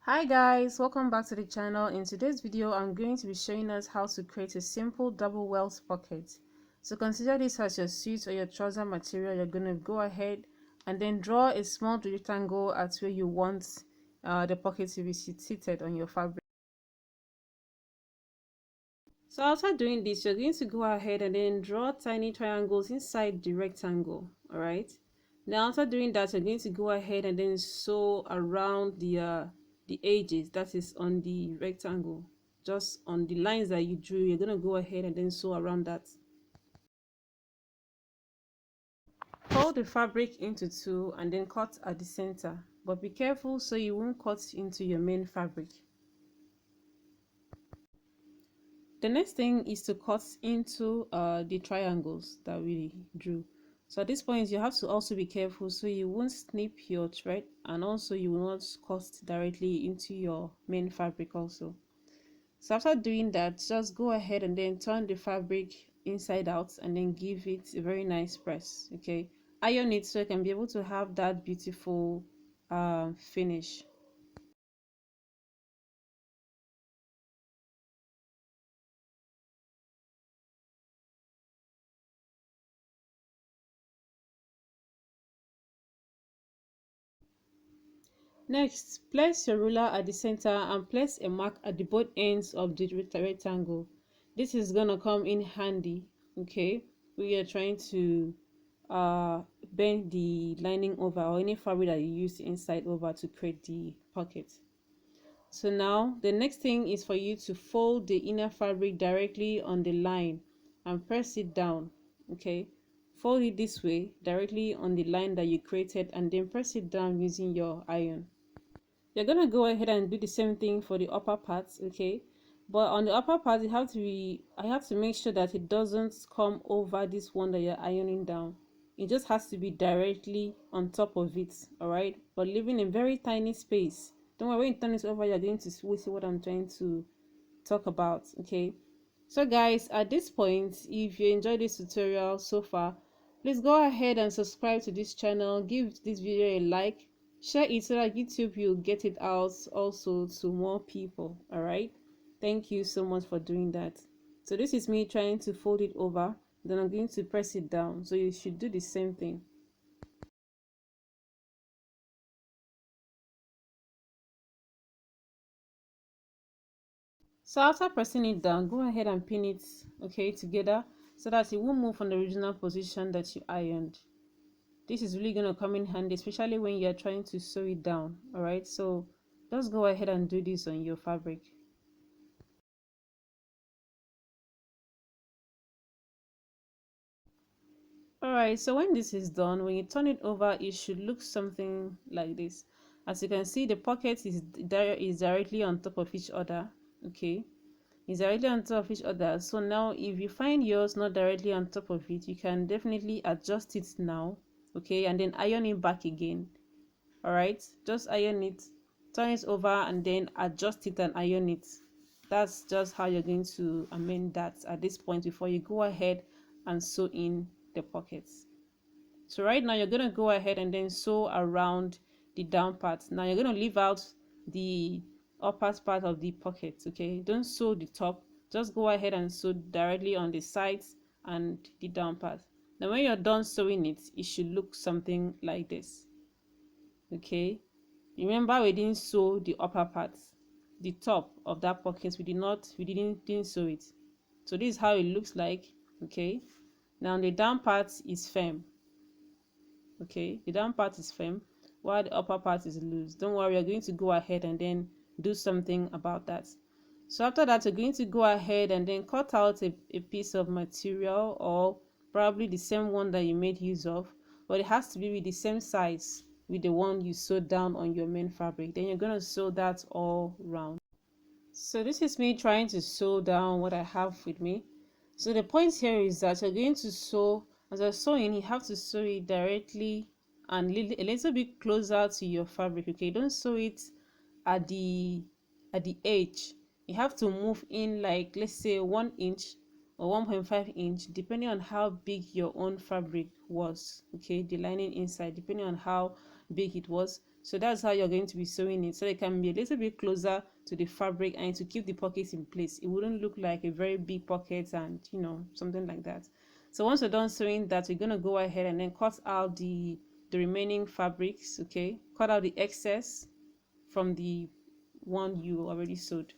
Hi guys, welcome back to the channel. In today's video I'm going to be showing us how to create a simple double welt pocket. So consider this as your suit or your trouser material. You're going to go ahead and then draw a small rectangle at where you want the pocket to be seated on your fabric. So after doing this, you're going to go ahead and then draw tiny triangles inside the rectangle. All right, now after doing that, you're going to go ahead and then sew around the edges that is on the rectangle, just on the lines that you drew. You're going to go ahead and then sew around that. Fold the fabric into two and then cut at the center, but be careful so you won't cut into your main fabric. The next thing is to cut into the triangles that we drew. So at this point you have to also be careful so you won't snip your thread, and also you will not cut directly into your main fabric also. So after doing that, just go ahead and then turn the fabric inside out and then give it a very nice press. Okay, iron it so you can be able to have that beautiful finish. Next, place your ruler at the center and place a mark at the both ends of the rectangle. This is gonna come in handy, okay, when you're trying to bend the lining over or any fabric that you use inside over to create the pocket. So now the next thing is for you to fold the inner fabric directly on the line and press it down. Okay, fold it this way directly on the line that you created and then press it down using your iron. You're gonna go ahead and do the same thing for the upper parts, okay, but on the upper part I have to make sure that it doesn't come over this one that you're ironing down. It just has to be directly on top of it, all right, but leaving a very tiny space. Don't worry, when you turn it over you're going to see what I'm trying to talk about. Okay, so guys, at this point, if you enjoyed this tutorial so far, please go ahead and subscribe to this channel, give this video a like, share it so that YouTube will get it out also to more people. All right, thank you so much for doing that. So this is me trying to fold it over, then I'm going to press it down, so you should do the same thing. So after pressing it down, go ahead and pin it, okay, together so that it won't move from the original position that you ironed. This is really going to come in handy, especially when you're trying to sew it down. All right, so just go ahead and do this on your fabric. All right, so when this is done, when you turn it over, it should look something like this. As you can see, the pocket is directly on top of each other. Okay, it's directly on top of each other. So now if you find yours not directly on top of it, you can definitely adjust it now, okay, and then iron it back again. All right, just iron it, turn it over, and then adjust it and iron it. That's just how you're going to amend that at this point before you go ahead and sew in the pockets. So right now you're going to go ahead and then sew around the down part. Now you're going to leave out the upper part of the pocket. Okay, don't sew the top, just go ahead and sew directly on the sides and the down part. Now when you're done sewing it, it should look something like this. Okay, remember we didn't sew the upper part, the top of that pocket. We didn't sew it. So this is how it looks like. Okay, now the down part is firm. Okay, the down part is firm while the upper part is loose. Don't worry, you're going to go ahead and then do something about that. So after that, you're going to go ahead and then cut out a piece of material, or probably the same one that you made use of, but it has to be with the same size with the one you sewed down on your main fabric. Then you're going to sew that all round. So this is me trying to sew down what I have with me. So the point here is that you're going to sew, as you're sewing, you have to sew it directly and a little bit closer to your fabric. Okay, don't sew it at the edge. You have to move in, like, let's say 1 inch or 1.5 inch, depending on how big your own fabric was. Okay, the lining inside, depending on how big it was, So that's how you're going to be sewing it, so it can be a little bit closer to the fabric and to keep the pockets in place. It wouldn't look like a very big pocket and something like that. So once you're done sewing that, we're going to go ahead and then cut out the remaining fabrics. Okay, cut out the excess from the one you already sewed.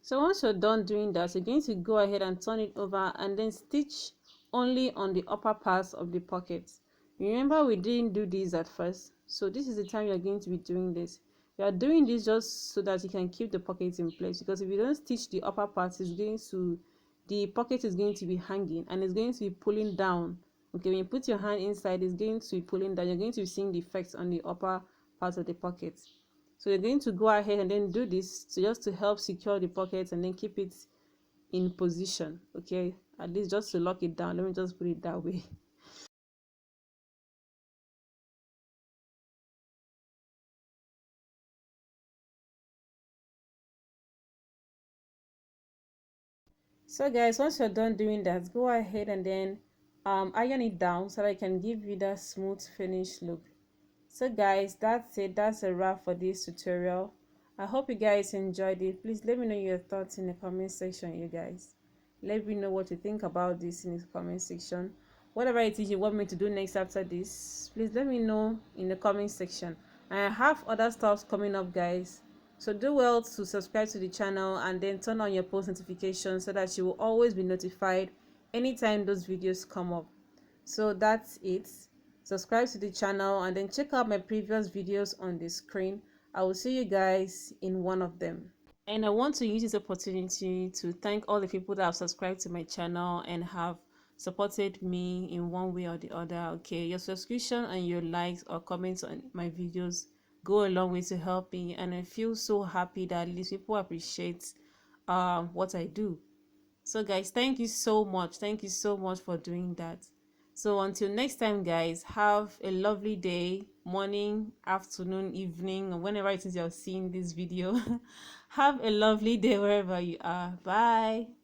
So once you're done doing that, you're going to go ahead and turn it over and then stitch only on the upper parts of the pocket. Remember, we didn't do this at first, so this is the time you're going to be doing this. You are doing this just so that you can keep the pocket in place, because if you don't stitch the upper parts, the pocket is going to be hanging and it's going to be pulling down. Okay, when you put your hand inside, it's going to be pulling down. You're going to be seeing the effects on the upper part of the pocket. So you're going to go ahead and then do this to just to help secure the pockets and then keep it in position. Okay, at least just to lock it down. Let me just put it that way. So guys, once you're done doing that, go ahead and then iron it down so that I can give you that smooth finish look. So guys, that's it. That's a wrap for this tutorial. I hope you guys enjoyed it. Please let me know your thoughts in the comment section, you guys. Let me know what you think about this in the comment section. Whatever it is you want me to do next after this, please let me know in the comment section. And I have other stuff coming up, guys. So do well to subscribe to the channel and then turn on your post notifications so that you will always be notified anytime those videos come up. So that's it. Subscribe to the channel and then check out my previous videos on the screen. I will see you guys in one of them. And I want to use this opportunity to thank all the people that have subscribed to my channel and have supported me in one way or the other. Okay, your subscription and your likes or comments on my videos go a long way to help me, and I feel so happy that these people appreciate what I do. So guys, thank you so much. Thank you so much for doing that. So until next time, guys, have a lovely day, morning, afternoon, evening, or whenever it is you're seeing this video. Have a lovely day wherever you are. Bye.